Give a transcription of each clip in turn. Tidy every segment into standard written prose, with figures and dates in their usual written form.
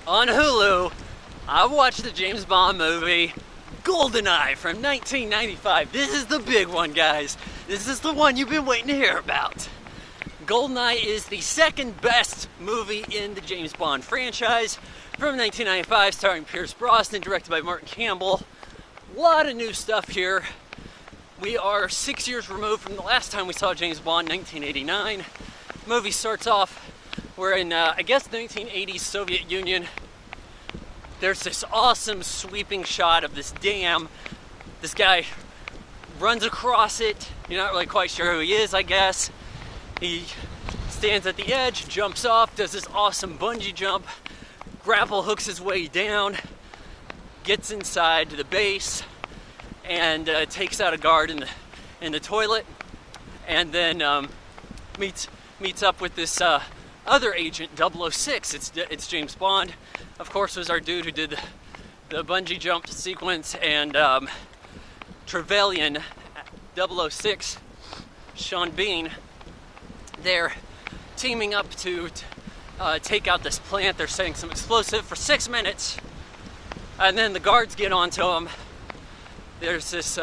On Hulu, I watched the James Bond movie GoldenEye from 1995. This is the big one, guys. This is the one you've been waiting to hear about. GoldenEye is the second best movie in the James Bond franchise from 1995, starring Pierce Brosnan, directed by Martin Campbell. A lot of new stuff here. We are 6 years removed from the last time we saw James Bond, 1989. The movie starts off, we're in, I guess, 1980s Soviet Union. There's this awesome sweeping shot of this dam. This guy runs across it. You're not really quite sure who he is, I guess. He stands at the edge, jumps off, does this awesome bungee jump, grapple hooks his way down, gets inside to the base, and takes out a guard in the toilet, and then meets up with this other agent, 006. It's James Bond. Of course, was our dude who did the bungee jump sequence, and Trevelyan, 006, Sean Bean. They're teaming up to take out this plant. They're setting some explosive for 6 minutes, and then the guards get onto him. There's this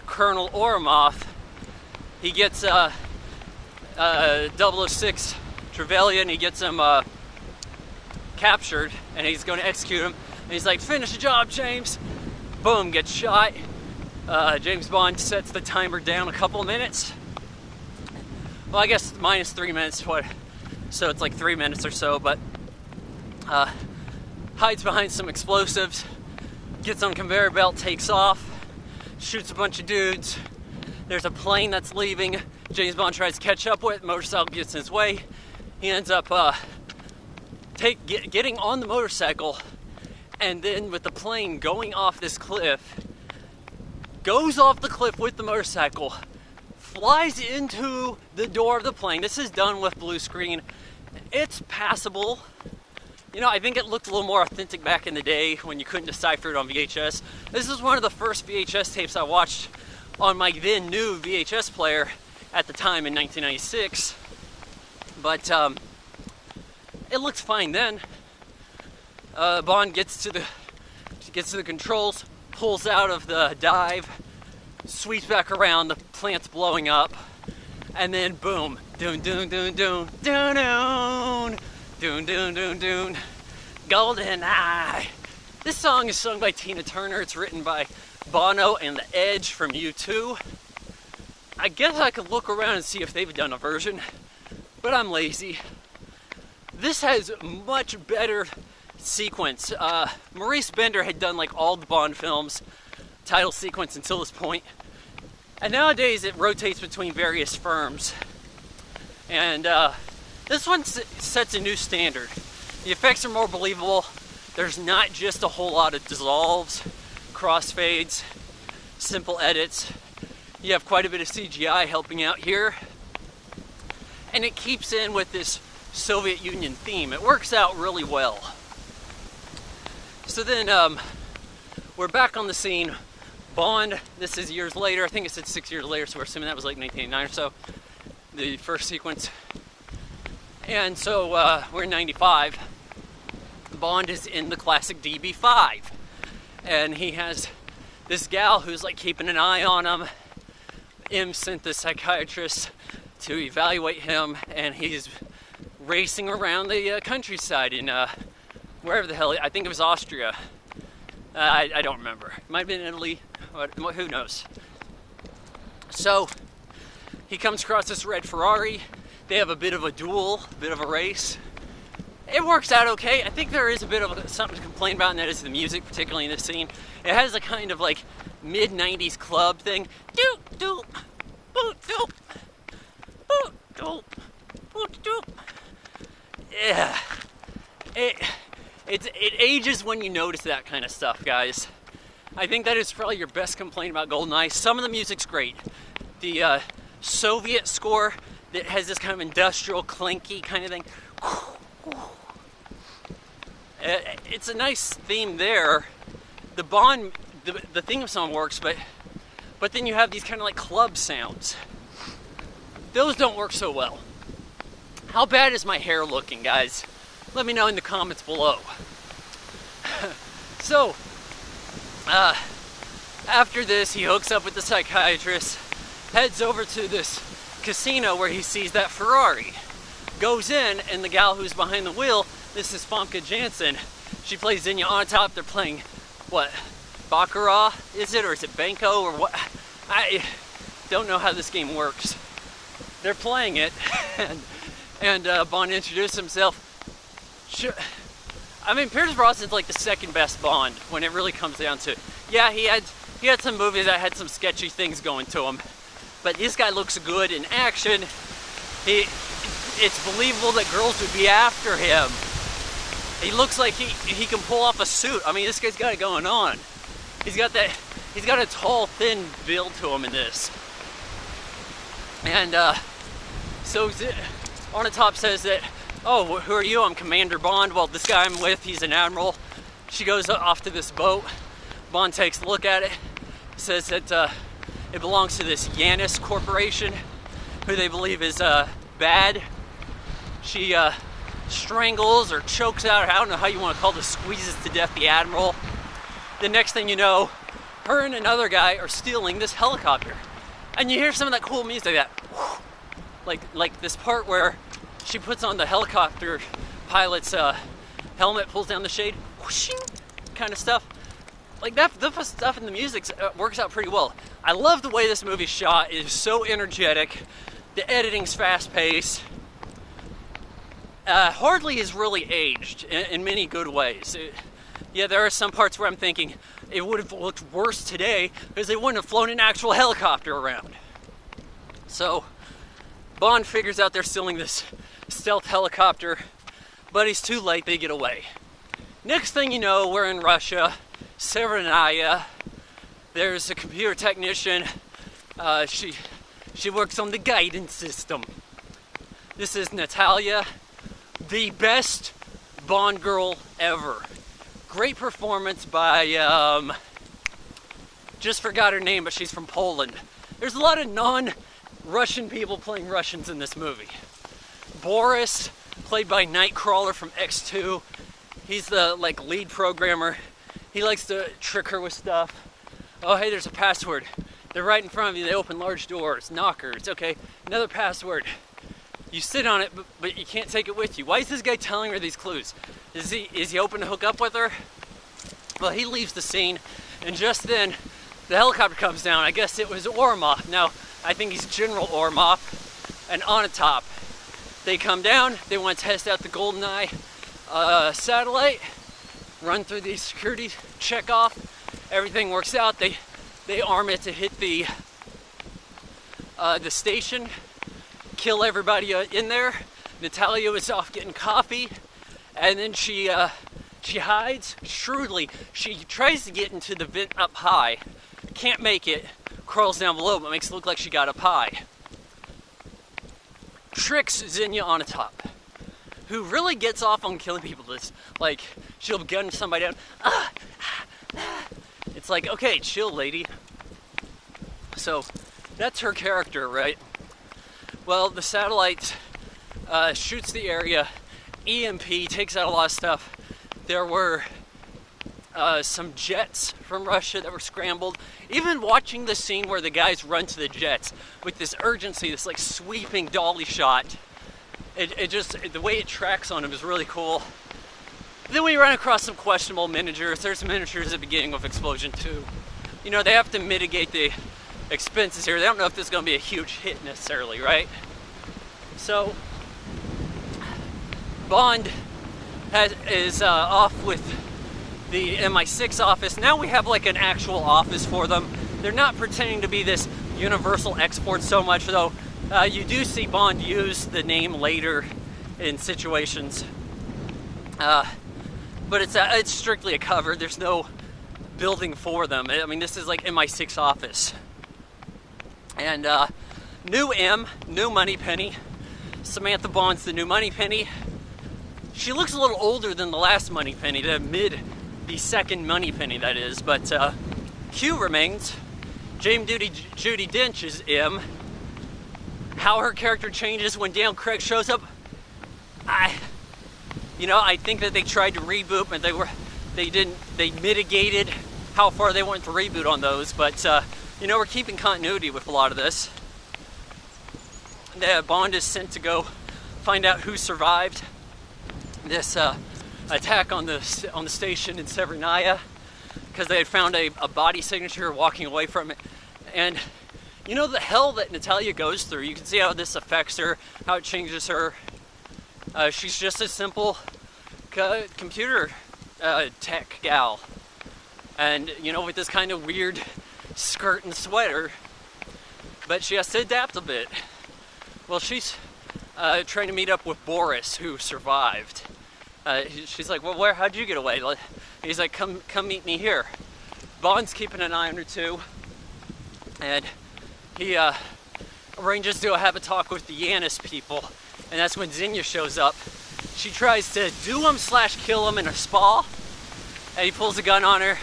Colonel Oromov. He gets 006 Trevelyan. He gets him captured, and he's going to execute him. And he's like, "Finish the job, James." Boom, gets shot. James Bond sets the timer down a couple of minutes. Well, I guess minus 3 minutes, so it's like 3 minutes or so, but hides behind some explosives, gets on conveyor belt, takes off, shoots a bunch of dudes. There's a plane that's leaving. James Bond tries to catch up with, motorcycle gets in his way. He ends up getting on the motorcycle, and then with the plane going off this cliff, goes off the cliff with the motorcycle, flies into the door of the plane. This is done with blue screen. It's passable. You know, I think it looked a little more authentic back in the day when you couldn't decipher it on VHS. This is one of the first VHS tapes I watched on my then new VHS player at the time in 1996. But it looked fine then. Bond gets to the controls, pulls out of the dive, sweeps back around, the plant's blowing up, and then boom, doon doon doon doon doon doon doon doon doon doon, GoldenEye. This song is sung by Tina Turner. It's written by Bono and The Edge from U2. I guess I could look around and see if they've done a version, but I'm lazy. This has much better sequence. Maurice Bender had done like all the Bond films title sequence until this point, and nowadays it rotates between various firms, and this one sets a new standard. The effects are more believable. There's not just a whole lot of dissolves, crossfades, simple edits. You have quite a bit of CGI helping out here, and it keeps in with this Soviet Union theme. It works out really well. So then we're back on the scene. Bond, this is years later. I think it said 6 years later, so we're assuming that was like 1989 or so, the first sequence. And so we're in 95. Bond is in the classic DB5, and he has this gal who's like keeping an eye on him. M sent the psychiatrist to evaluate him, and he's racing around the countryside in wherever the hell, I think it was Austria. I don't remember. It might have been Italy, but who knows. So he comes across this red Ferrari. They have a bit of a duel, a bit of a race. It works out okay. I think there is a bit of something to complain about, and that is the music, particularly in this scene. It has a kind of like mid-90s club thing. Doop, doop, boop, doop, boop, doop, boop, doop. Yeah. It ages when you notice that kind of stuff, guys. I think that is probably your best complaint about GoldenEye. Some of the music's great. The Soviet score that has this kind of industrial, clinky kind of thing. It's a nice theme there. The Bond, the theme song works, but then you have these kind of like club sounds. Those don't work so well. How bad is my hair looking, guys? Let me know in the comments below. So, after this, he hooks up with the psychiatrist, heads over to this casino where he sees that Ferrari. Goes in, and the gal who's behind the wheel, this is Famke Janssen. She plays Xenia on top. They're playing, what, Baccarat, is it? Or is it Banco, or what? I don't know how this game works. They're playing it, and Bond introduced himself. I mean, Pierce Brosnan's like the second best Bond when it really comes down to it. Yeah, he had some movies that had some sketchy things going to him, but this guy looks good in action. It's believable that girls would be after him. He looks like he can pull off a suit. I mean, this guy's got it going on. He's got a tall, thin build to him in this. And so on the top says that, oh, who are you? I'm Commander Bond. Well, this guy I'm with, he's an admiral. She goes off to this boat. Bond takes a look at it, says that it belongs to this Janus Corporation, who they believe is bad. She strangles or chokes out, I don't know how you want to call this, squeezes to death the admiral. The next thing you know, her and another guy are stealing this helicopter. And you hear some of that cool music, that like this part where she puts on the helicopter pilot's helmet, pulls down the shade, whooshing, kind of stuff. Like that stuff in the music works out pretty well. I love the way this movie's shot. It is so energetic. The editing's fast-paced. Hardly is really aged in many good ways. Yeah, there are some parts where I'm thinking it would have looked worse today because they wouldn't have flown an actual helicopter around. So Bond figures out they're stealing this stealth helicopter, but he's too late, they get away. Next thing you know, we're in Russia, Severnaya. There's a computer technician. She works on the guidance system. This is Natalia, the best Bond girl ever. Great performance by, just forgot her name, but she's from Poland. There's a lot of non-Russian people playing Russians in this movie. Boris, played by Nightcrawler from X2. He's the lead programmer. He likes to trick her with stuff. Oh, hey, there's a password. They're right in front of you. They open large doors, knockers. Okay, another password. You sit on it, but you can't take it with you. Why is this guy telling her these clues? Is he open to hook up with her? Well, he leaves the scene, and just then, the helicopter comes down. I guess it was Ormov. Now, I think he's General Ormov, and Onatop. They come down. They want to test out the GoldenEye satellite. Run through the security check off. Everything works out. They arm it to hit the station. Kill everybody in there. Natalia is off getting coffee, and then she hides shrewdly. She tries to get into the vent up high, can't make it, crawls down below, but makes it look like she got up high. Tricks Xenia on top, who really gets off on killing people. She'll gun somebody down. It's like, okay, chill, lady. So that's her character, right? Well, the satellite shoots the area. EMP takes out a lot of stuff. There were some jets from Russia that were scrambled. Even watching the scene where the guys run to the jets with this urgency, this sweeping dolly shot, it just, the way it tracks on them is really cool. Then we run across some questionable miniatures. There's some miniatures at the beginning of Explosion 2. You know, they have to mitigate the expenses here. They don't know if this is going to be a huge hit necessarily, right? So Bond is off with the MI6 office. Now we have an actual office for them. They're not pretending to be this universal export so much, though. You do see Bond use the name later in situations, but it's strictly a cover. There's no building for them. I mean, this is MI6 office. And new Moneypenny. Samantha Bond's the new Moneypenny. She looks a little older than the last Moneypenny, the second Moneypenny, that is. But Q remains. Judi Dench is M. How her character changes when Daniel Craig shows up, I think that they tried to reboot, but they mitigated how far they went to reboot on those, but you know, we're keeping continuity with a lot of this. Bond is sent to go find out who survived this attack on the station in Severnaya, because they had found a body signature walking away from it. And you know the hell that Natalia goes through. You can see how this affects her, how it changes her. She's just a simple computer tech gal, and you know, with this kind of weird skirt and sweater, but she has to adapt a bit. Well, she's trying to meet up with Boris, who survived. She's like, well, how'd you get away? He's like, come meet me here. Bond's keeping an eye on her too, and he arranges to have a talk with the Yanis people, and that's when Zinnia shows up. She tries to do him / kill him in a spa, and he pulls a gun on her,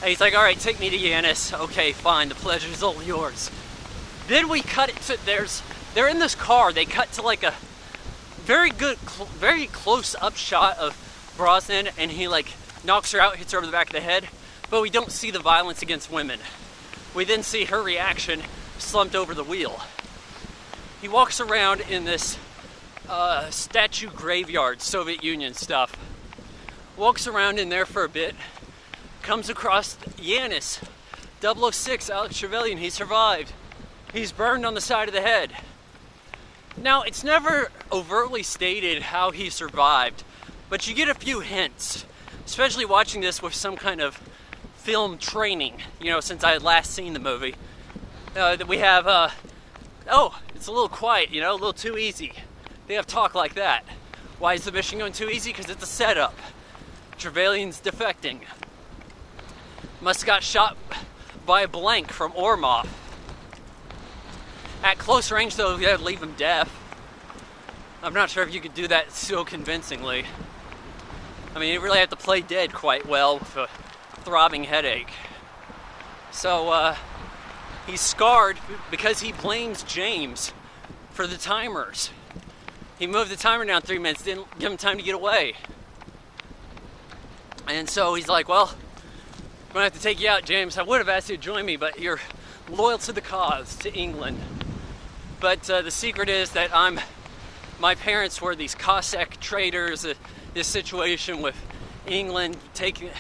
and he's like, all right, take me to Yanis. Okay, fine, the pleasure's all yours. Then we cut it to, they're in this car, they cut to like a very close up shot of Brosnan, and he like knocks her out, hits her over the back of the head, but we don't see the violence against women. We then see her reaction, slumped over the wheel. He walks around in this statue graveyard, Soviet Union stuff. Walks around in there for a bit, comes across Yanis, 006, Alex Trevelyan. He survived. He's burned on the side of the head. Now, it's never overtly stated how he survived, but you get a few hints, especially watching this with some kind of film training, you know, since I had last seen the movie. That we have, oh, it's a little quiet, you know, a little too easy. They have talk like that. Why is the mission going too easy? Because it's a setup. Trevelyan's defecting. Must have got shot by a blank from Ormov. At close range, though, you gotta leave him deaf. I'm not sure if you could do that so convincingly. I mean, you really have to play dead quite well with a throbbing headache. So, he's scarred because he blames James for the timers. He moved the timer down 3 minutes, didn't give him time to get away. And so he's like, well, I'm gonna have to take you out, James. I would have asked you to join me, but you're loyal to the cause, to England. But the secret is that my parents were these Cossack traders. This situation with England taking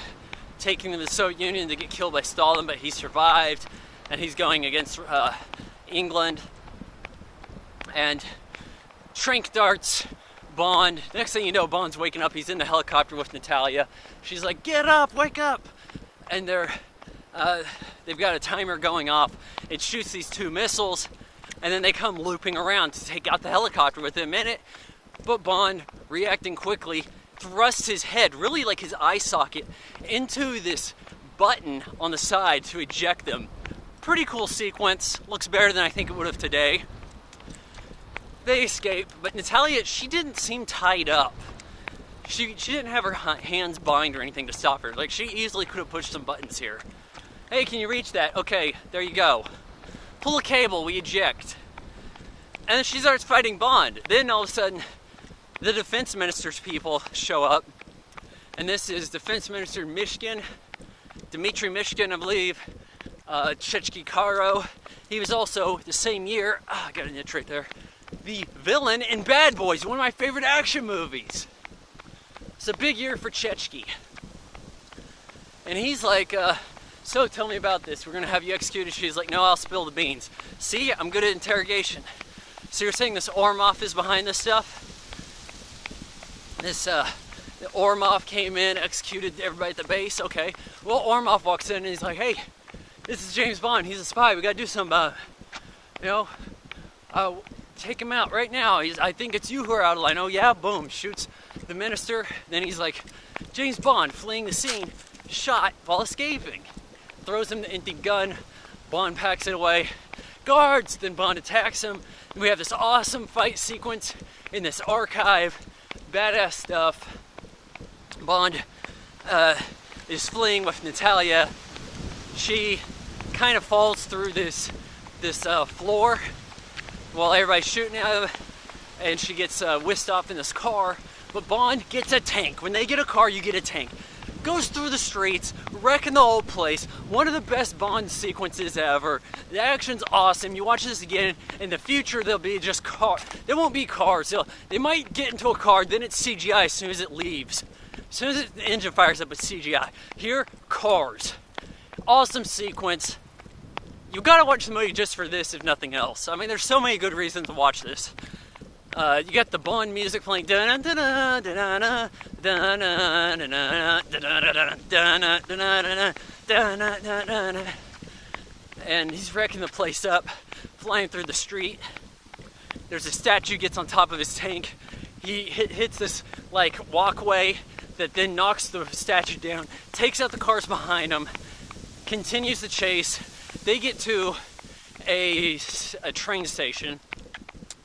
them to the Soviet Union to get killed by Stalin, but he survived, and he's going against England. And Trank darts Bond. Next thing you know, Bond's waking up. He's in the helicopter with Natalia. She's like, get up, wake up. And they've got a timer going off. It shoots these 2 missiles, and then they come looping around to take out the helicopter within a minute. But Bond, reacting quickly, thrusts his head, really like his eye socket, into this button on the side to eject them. Pretty cool sequence. Looks better than I think it would have today. They escape, but Natalia, she didn't seem tied up. She didn't have her hands bind or anything to stop her. Like, she easily could have pushed some buttons here. Hey, can you reach that? Okay, there you go. Pull a cable, we eject. And then she starts fighting Bond. Then all of a sudden, the defense minister's people show up. And this is Defense Minister Mishkin, Dmitry Mishkin, I believe, Chechki Karo. He was also, the same year, I got an itch right there, the villain in Bad Boys, one of my favorite action movies. It's a big year for Chechki. And he's like, so tell me about this. We're going to have you executed. She's like, no, I'll spill the beans. See, I'm good at interrogation. So you're saying this Ormov is behind this stuff? This, Ormov came in, executed everybody at the base. Okay. Well, Ormov walks in and he's like, hey, this is James Bond. He's a spy. We got to do something about it. You know, take him out right now. I think it's you who are out of line. Oh, yeah, boom. Shoots the minister. Then he's like, James Bond, fleeing the scene, shot while escaping. Throws him the empty gun. Bond packs it away. Guards! Then Bond attacks him. And we have this awesome fight sequence in this archive. Badass stuff. Bond is fleeing with Natalia. She kind of falls through this floor while everybody's shooting at her, and she gets whisked off in this car. But Bond gets a tank. When they get a car, you get a tank. goes through the streets, wrecking the whole place. One of the best Bond sequences ever. The action's awesome. You watch this again, in the future there'll be just cars. There won't be cars. They might get into a car, then it's CGI as soon as it leaves. As soon as the engine fires up, it's CGI. Here, cars. Awesome sequence. You gotta watch the movie just for this, if nothing else. I mean, there's so many good reasons to watch this. You got the Bond music playing, and he's wrecking the place up, flying through the street. There's a statue gets on top of his tank. He hits this like walkway that then knocks the statue down, takes out the cars behind him, continues the chase. They get to a train station,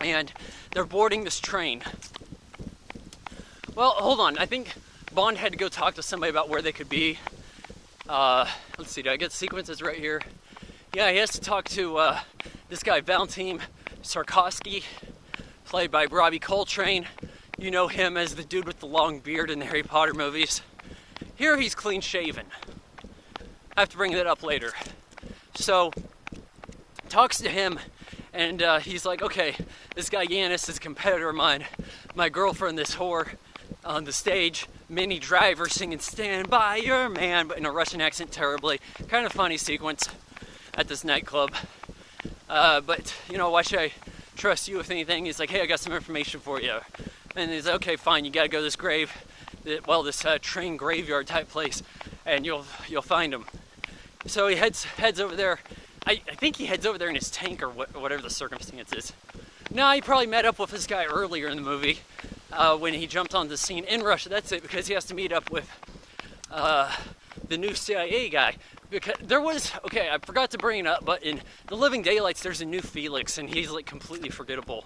and they're boarding this train. Well, hold on. I think Bond had to go talk to somebody about where they could be. Let's see, do I get sequences right here? Yeah, he has to talk to this guy, Valentin Sarkovsky, played by Robbie Coltrane. You know him as the dude with the long beard in the Harry Potter movies. Here he's clean shaven. I have to bring that up later. So, talks to him, and he's like, okay, this guy Yanis is a competitor of mine. My girlfriend, this whore, on the stage, Minnie Driver singing Stand By Your Man, but in a Russian accent terribly. Kind of funny sequence at this nightclub. But, you know, why should I trust you with anything? He's like, hey, I got some information for you. And he's like, okay, fine, you gotta go to this this train graveyard type place, and you'll find him. So he heads over there. I think he heads over there in his tank or whatever the circumstance is. No, he probably met up with this guy earlier in the movie when he jumped on the scene in Russia. That's it, because he has to meet up with the new CIA guy. Because I forgot to bring it up, but in The Living Daylights, there's a new Felix, and he's like completely forgettable.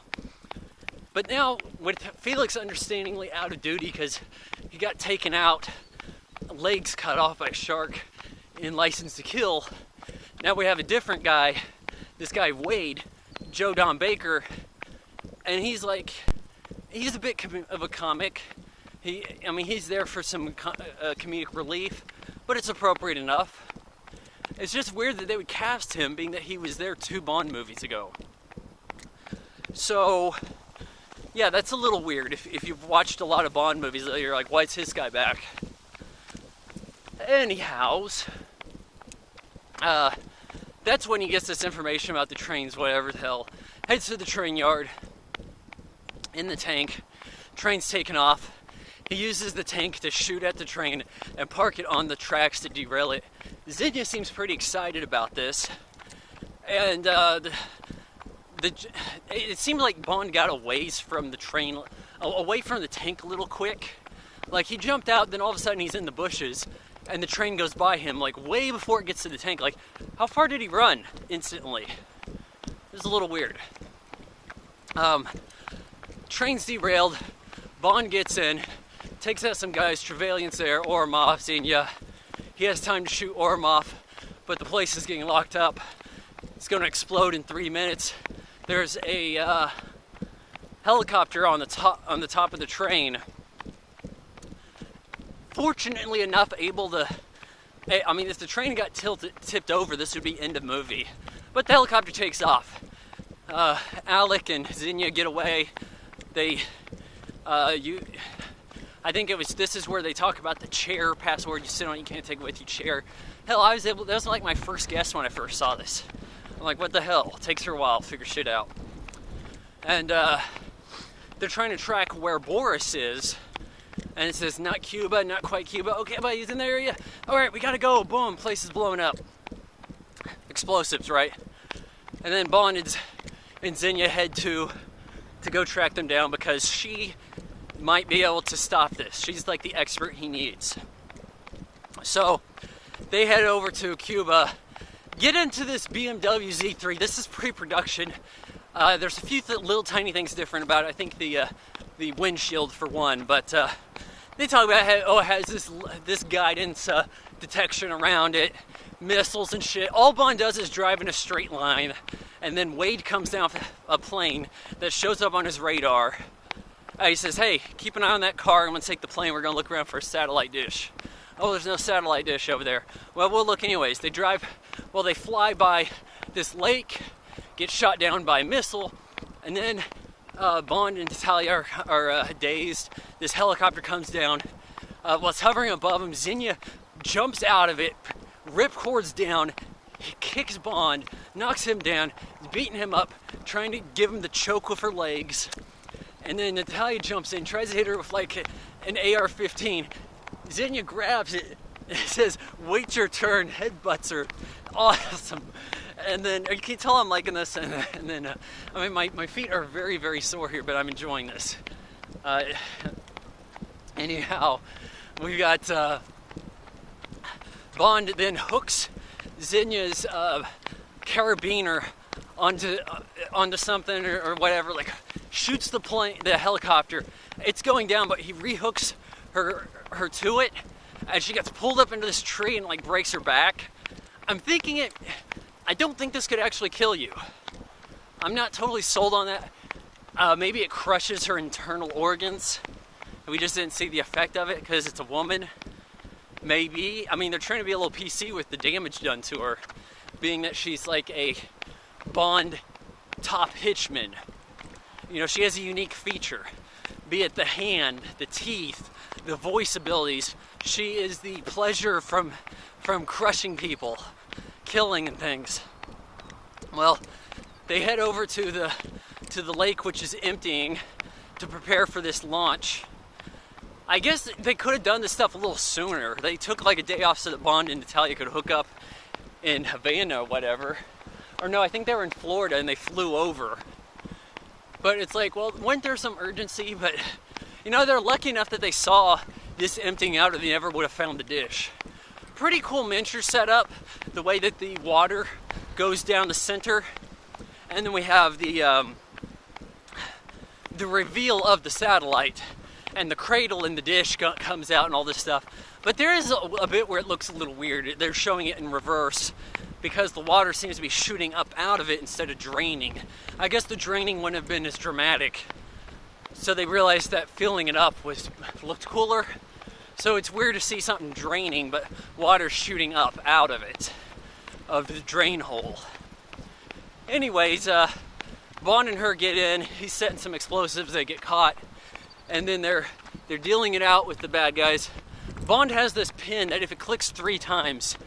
But now, with Felix understandingly out of duty because he got taken out, legs cut off by a shark in License to Kill, now we have a different guy, this guy Wade, Joe Don Baker, and he's a bit of a comic. He's there for some comedic relief, but it's appropriate enough. It's just weird that they would cast him, being that he was there 2 Bond movies ago. So, yeah, that's a little weird. If you've watched a lot of Bond movies, you're like, why is his guy back? Anyhows, that's when he gets this information about the trains, whatever the hell. Heads to the train yard, in the tank. Train's taken off. He uses the tank to shoot at the train and park it on the tracks to derail it. Zinnia seems pretty excited about this. And it seemed like Bond got away from the train, away from the tank a little quick. Like, he jumped out, then all of a sudden he's in the bushes, and the train goes by him, like, way before it gets to the tank. Like, how far did he run instantly? It was a little weird. Train's derailed. Bond gets in, takes out some guys, Trevelyan's there, Oromov, Zinnia. He has time to shoot Oromov, but the place is getting locked up. It's going to explode in 3 minutes. There's a helicopter on the top of the train. Fortunately enough, if the train got tipped over, this would be end of movie. But the helicopter takes off. Alec and Zinnia get away. I think this is where they talk about the chair password you sit on, you can't take it with you chair. Hell, that was like my first guess when I first saw this. I'm like, what the hell? It takes her a while to figure shit out. And they're trying to track where Boris is. And it says, not Cuba, not quite Cuba. Okay, but he's in the area. All right, we gotta go. Boom, place is blowing up. Explosives, right? And then Bond and Zinnia head to go track them down because she might be able to stop this. She's like the expert he needs. So they head over to Cuba, get into this BMW Z3. This is pre-production. There's a few little tiny things different about it. I think the windshield for one, but they talk about how it has this guidance detection around it, missiles and shit. All Bond does is drive in a straight line, and then Wade comes down a plane that shows up on his radar. He says, hey, keep an eye on that car. I'm going to take the plane. We're going to look around for a satellite dish. Oh, there's no satellite dish over there. Well, we'll look anyways. They fly by this lake, get shot down by a missile, and then Bond and Natalia are dazed. This helicopter comes down. While it's hovering above him, Xenia jumps out of it, ripcords down, kicks Bond, knocks him down, beating him up, trying to give him the choke with her legs. And then Natalia jumps in, tries to hit her with like an AR-15. Xenia grabs it and says, "Wait your turn," headbutts her. Awesome. And then, you can tell I'm liking this, and then, I mean, my feet are very, very sore here, but I'm enjoying this. Anyhow, we got, Bond then hooks Xenia's, carabiner onto something or whatever, like, shoots the helicopter. It's going down, but he rehooks her to it, and she gets pulled up into this tree and, like, breaks her back. I'm thinking I don't think this could actually kill you. I'm not totally sold on that. Maybe it crushes her internal organs. We just didn't see the effect of it because it's a woman. Maybe. I mean, they're trying to be a little PC with the damage done to her, being that she's like a Bond top hitchman. You know, she has a unique feature. Be it the hand, the teeth, the voice abilities. She is the pleasure from crushing people, killing and things. Well, they head over to the lake, which is emptying, to prepare for this launch. I guess they could have done this stuff a little sooner. They took like a day off so that Bond and Natalia could hook up in Havana or whatever. Or no, I think they were in Florida and they flew over. But it's like, well, wasn't there some urgency? But, you know, they're lucky enough that they saw this emptying out or they never would have found the dish. Pretty cool miniature setup, the way that the water goes down the center. And then we have the reveal of the satellite and the cradle in the dish comes out and all this stuff. But there is a bit where it looks a little weird. They're showing it in reverse because the water seems to be shooting up out of it instead of draining. I guess the draining wouldn't have been as dramatic. So they realized that filling it up looked cooler. So it's weird to see something draining, but water shooting up out of it, of the drain hole. Anyways, Bond and her get in. He's setting some explosives. They get caught, and then they're dealing it out with the bad guys. Bond has this pin that if it clicks 3 times,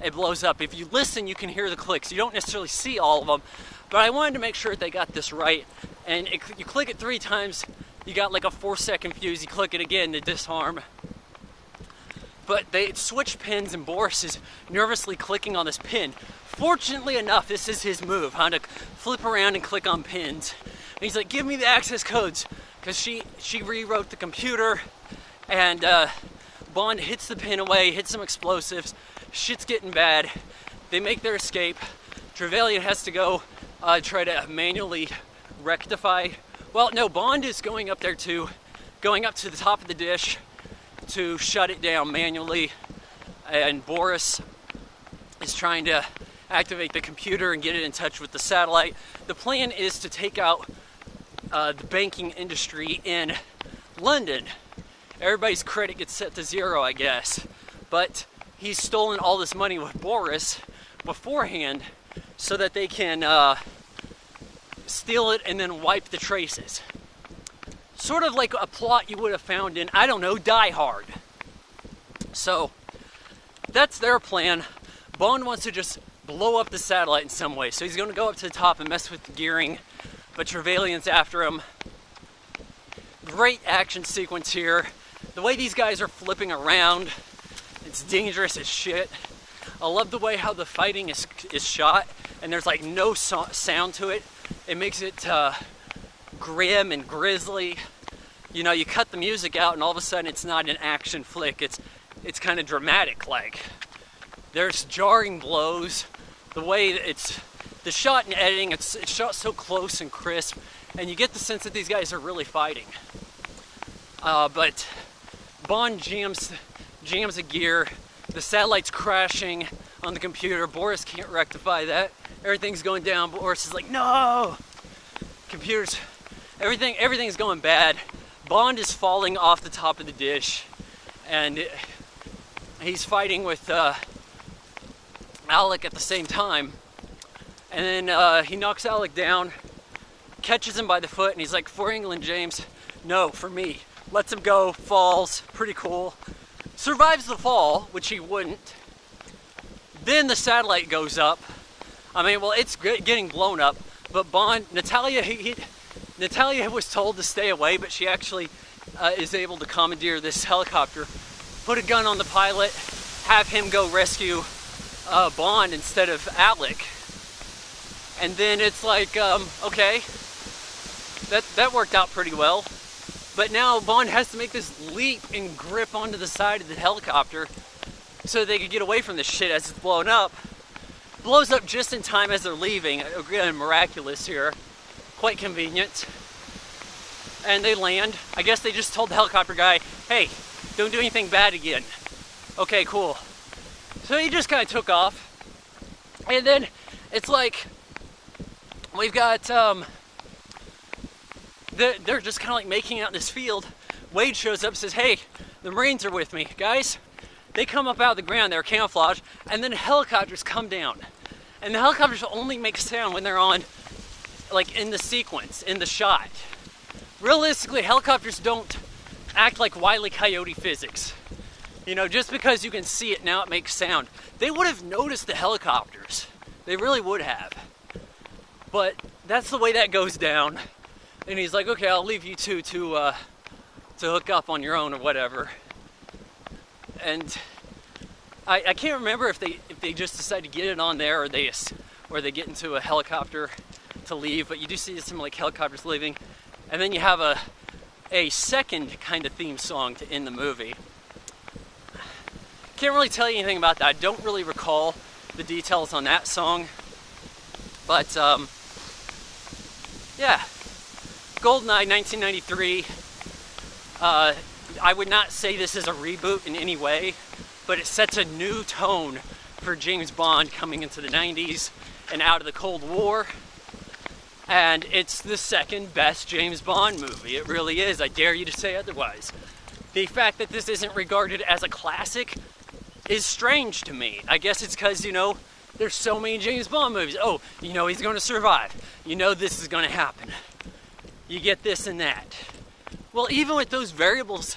it blows up. If you listen, you can hear the clicks. You don't necessarily see all of them, but I wanted to make sure that they got this right. And you click it 3 times, you got like a 4-second fuse. You click it again to disarm. But they switch pins, and Boris is nervously clicking on this pin. Fortunately enough, this is his move, to flip around and click on pins. And he's like, "Give me the access codes," because she rewrote the computer, and Bond hits the pin away, hits some explosives. Shit's getting bad. They make their escape. Trevelyan has to go try to manually rectify. Well, no, Bond is going up to the top of the dish to shut it down manually, and Boris is trying to activate the computer and get it in touch with the satellite. The plan is to take out the banking industry in London. Everybody's credit gets set to 0, I guess, but he's stolen all this money with Boris beforehand so that they can steal it and then wipe the traces. Sort of like a plot you would have found in, I don't know, Die Hard. So, that's their plan. Bond wants to just blow up the satellite in some way. So he's going to go up to the top and mess with the gearing. But Trevelyan's after him. Great action sequence here. The way these guys are flipping around, it's dangerous as shit. I love the way how the fighting is shot. And there's like no sound to it. It makes it grim and grisly. You know, you cut the music out and all of a sudden it's not an action flick. It's kind of dramatic like. There's jarring blows. The way that the shot and editing, it's shot so close and crisp, and you get the sense that these guys are really fighting. But Bond jams a gear. The satellite's crashing on the computer. Boris can't rectify that. Everything's going down. Boris is like, "No!" Everything's going bad. Bond is falling off the top of the dish, and he's fighting with Alec at the same time. And then he knocks Alec down, catches him by the foot, and he's like, for England, James. No, for me. Lets him go, falls, pretty cool. Survives the fall, which he wouldn't. Then the satellite goes up. I mean, well, it's getting blown up, but Natalia was told to stay away, but she actually is able to commandeer this helicopter, put a gun on the pilot, have him go rescue Bond instead of Alec. And then it's like, okay, that worked out pretty well. But now Bond has to make this leap and grip onto the side of the helicopter so they could get away from this shit as it's blown up. Blows up just in time as they're leaving. Again, miraculous here. Quite convenient. And they land. I guess they just told the helicopter guy, hey, don't do anything bad again. Okay, cool. So he just kind of took off. And then it's like, we've got, they're just kind of like making out in this field. Wade shows up and says, hey, the Marines are with me. Guys, they come up out of the ground, they're camouflaged, and then helicopters come down. And the helicopters only make sound when they're on, like in the sequence, in the shot. Realistically, helicopters don't act like Wile E. Coyote physics. You know, just because you can see it now, it makes sound. They would have noticed the helicopters. They really would have. But that's the way that goes down. And he's like, okay, I'll leave you two to hook up on your own or whatever. And I can't remember if they just decide to get it on there or they get into a helicopter to leave. But you do see some like helicopters leaving, and then you have a second kind of theme song to end the movie. Can't really tell you anything about that. I don't really recall the details on that song, but yeah. GoldenEye 1993. I would not say this is a reboot in any way, but it sets a new tone for James Bond coming into the 90s and out of the Cold War. And it's the second best James Bond movie. It really is. I dare you to say otherwise. The fact that this isn't regarded as a classic is strange to me. I guess it's because, you know, there's so many James Bond movies. Oh, you know he's going to survive. You know this is going to happen. You get this and that. Well, even with those variables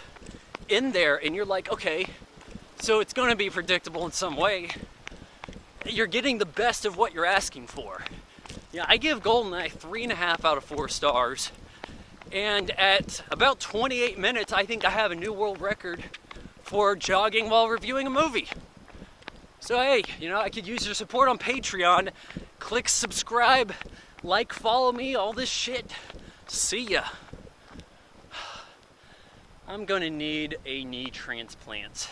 in there, and you're like, okay, so it's going to be predictable in some way, you're getting the best of what you're asking for. Yeah, I give GoldenEye 3.5 out of 4 stars. And at about 28 minutes, I think I have a new world record for jogging while reviewing a movie. So hey, you know, I could use your support on Patreon. Click subscribe, like, follow me, all this shit. See ya. I'm gonna need a knee transplant.